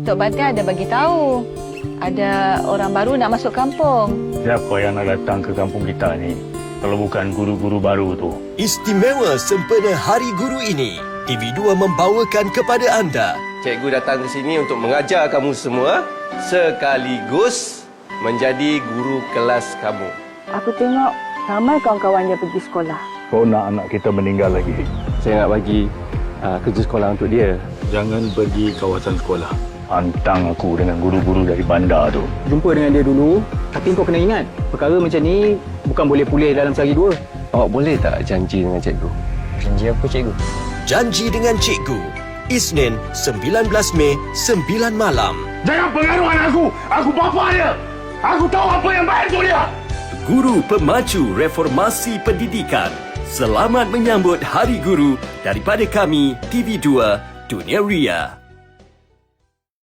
Tok Batin ada bagi tahu. Ada orang baru nak masuk kampung. Siapa yang nak datang ke kampung kita ni? Kalau bukan guru-guru baru tu. Istimewa sempena Hari Guru ini, TV2 membawakan kepada anda. Cikgu datang ke sini untuk mengajar kamu semua sekaligus menjadi guru kelas kamu. Aku tengok ramai kawan-kawan dia pergi sekolah. Kau nak anak kita meninggal lagi? Saya nak bagi kerja sekolah untuk dia. Jangan pergi kawasan sekolah. Pantang aku dengan guru-guru dari bandar tu. Jumpa dengan dia dulu, tapi kau kena ingat, perkara macam ni bukan boleh pulih dalam sehari dua. Awak boleh tak janji dengan cikgu? Janji apa cikgu? Janji dengan Cikgu. Isnin 19 Mei 9 malam. Jangan pengaruh anak aku! Aku bapa dia! Aku tahu apa yang baik untuk dia! Guru Pemacu Reformasi Pendidikan. Selamat menyambut Hari Guru daripada kami TV2 Dunia Ria.